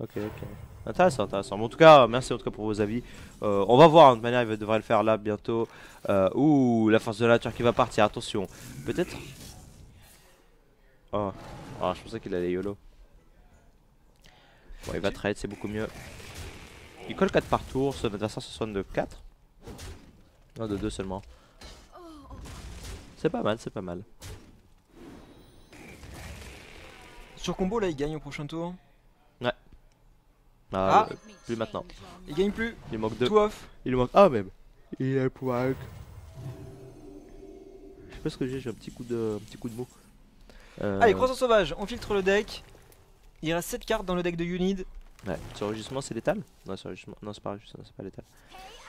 S1: Ok, ok. Intéressant, intéressant. Bon, en tout cas, merci en tout cas pour vos avis. On va voir, hein, de toute manière, il devrait le faire là bientôt. Ouh, la force de la nature qui va partir, attention. Peut-être. Oh. Ah, je pensais qu'il allait YOLO. Bon, il va trade, c'est beaucoup mieux. Il colle 4 par tour, son adversaire se soigne de 4. Non, de 2 seulement. C'est pas mal, c'est pas mal.
S2: Sur combo là, il gagne au prochain tour.
S1: Ah, plus maintenant.
S2: Il gagne plus.
S1: Il manque 2.
S2: Tout off.
S1: Il manque 1 même. Il a le pouvoir. Je sais pas ce que j'ai un petit coup de mou.
S2: Allez, croissant sauvage, on filtre le deck. Il reste 7 cartes dans le deck de Unid.
S1: Ouais, sur rugissement c'est létal? Non, sur rugissement, non c'est pas rugissement, c'est pas létal.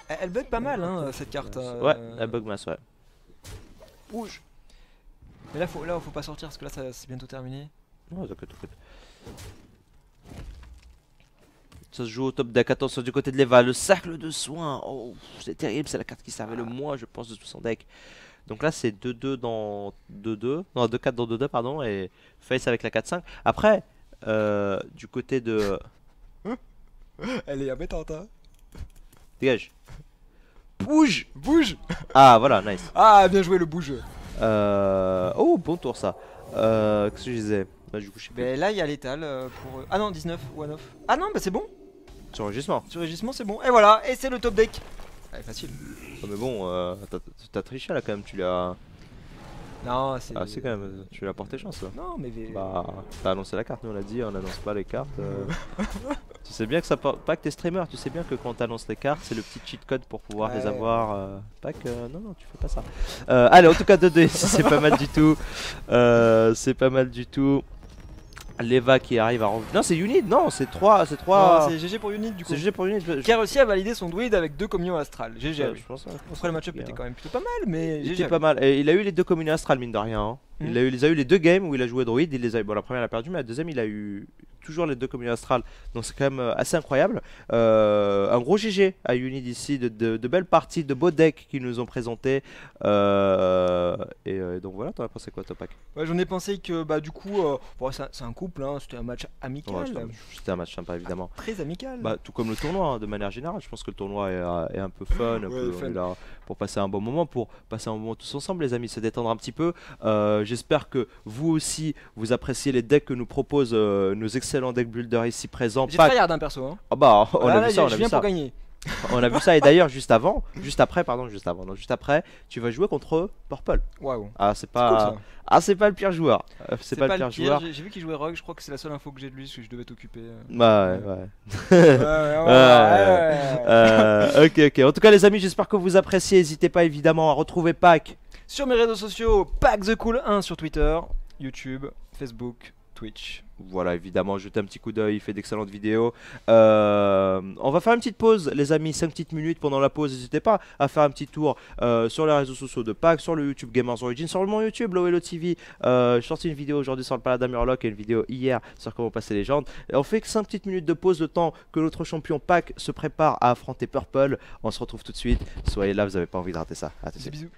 S2: Elle bug pas mal hein, cette carte.
S1: Ouais, la bug mass, ouais.
S2: Rouge. Mais là faut pas sortir parce que là c'est bientôt terminé.
S1: Non, t'inquiète, t'inquiète. Ça se joue au top deck, attention du côté de l'Eva, le cercle de soins. Oh, c'est terrible, c'est la carte qui servait le moins, je pense, de tout son deck. Donc là, c'est 2-2 dans 2-2, non 2-4 dans 2-2, pardon, et face avec la 4-5. Après, du côté de.
S2: Elle est embêtante hein.
S1: Dégage. Bouge.
S2: Bouge.
S1: Ah, voilà, nice.
S2: Ah bien joué le bouge.
S1: Oh, bon tour ça. Qu'est-ce que je disais? Bah, du coup, je sais plus.
S2: Ben là, il y a l'étal pour. Ah non, 19 one off. Ah non, bah c'est bon.
S1: Sur régissement.
S2: Sur régissement, c'est bon. Et voilà, et c'est le top deck. Allez, facile.
S1: Oh, mais bon, t'as triché là quand même, tu l'as.
S2: Non, c'est.
S1: Ah, c'est quand même, tu l'as porté chance là.
S2: Non, mais.
S1: Bah, t'as annoncé la carte, nous on l'a dit, on n'annonce pas les cartes. Tu sais bien que ça pas que t'es streamer, tu sais bien que quand t'annonces les cartes, c'est le petit cheat code pour pouvoir les
S2: Ouais.
S1: avoir. Pas que. Non, tu fais pas ça. Allez, en tout cas, 2-2 ici, c'est pas mal du tout. C'est pas mal du tout. Leva qui arrive à revenir. Non, c'est Unit, non, c'est 3. C'est 3.
S2: Non, c'est GG pour Unit du coup.
S1: C'est GG pour Unit.
S2: Qui a réussi à valider son druide avec 2 communions astrales. GG.
S1: Je pense.
S2: Après le match-up était quand même plutôt pas mal, mais
S1: Il
S2: GG.
S1: était pas mal. Et il a eu les 2 communions astrales, mine de rien. Hein. Il a eu les 2 games où il a joué druide. Il les a eu. Bon, la première il a perdu, mais la deuxième il a eu toujours les 2 communions astrales. Donc c'est quand même assez incroyable. Un gros GG à Unit ici, de belles parties, de beaux decks qu'ils nous ont présentés. Et donc voilà, t'en as pensé quoi, Topak?
S2: Ouais, j'en ai pensé que bah du coup, bon, c'est un couple, hein, c'était un match amical.
S1: Ouais, c'était un match sympa évidemment.
S2: Très amical.
S1: Bah, tout comme le tournoi, hein, de manière générale. Je pense que le tournoi est un peu fun, on est là pour passer un bon moment, tous ensemble, les amis, se détendre un petit peu. J'espère que vous aussi, vous appréciez les decks que nous proposent nos excellents deck builders ici présents.
S2: J'ai tryhard d'un perso. Hein.
S1: Ah bah, on
S2: Voilà,
S1: a vu ça, on a
S2: je
S1: vu
S2: viens
S1: ça.
S2: pour gagner.
S1: On a vu ça, et d'ailleurs, juste après, tu vas jouer contre Purple.
S2: Waouh.
S1: Ah, c'est
S2: Cool,
S1: pas,
S2: ça.
S1: c'est pas le pire joueur. C'est pas le pire joueur.
S2: J'ai vu qu'il jouait Rogue, je crois que c'est la seule info que j'ai de lui parce que je devais t'occuper.
S1: Bah ouais.
S2: Ouais.
S1: Ok. En tout cas, les amis, j'espère que vous appréciez. N'hésitez pas évidemment à retrouver Pac.
S2: Sur mes réseaux sociaux, Pack the Cool 1 sur Twitter, YouTube, Facebook, Twitch.
S1: Voilà, évidemment, jetez un petit coup d'œil, il fait d'excellentes vidéos. On va faire une petite pause, les amis, 5 petites minutes. Pendant la pause, n'hésitez pas à faire un petit tour sur les réseaux sociaux de Pac, sur le YouTube Gamers Origin, sur mon YouTube, Lowelo TV. J'ai sorti une vidéo aujourd'hui sur le Paladin Murloc et une vidéo hier sur comment passer légende. Et on fait que 5 petites minutes de pause, le temps que notre champion Pac se prépare à affronter Purple. On se retrouve tout de suite. Soyez là, vous n'avez pas envie de rater ça. À tout de suite.
S2: Bisous.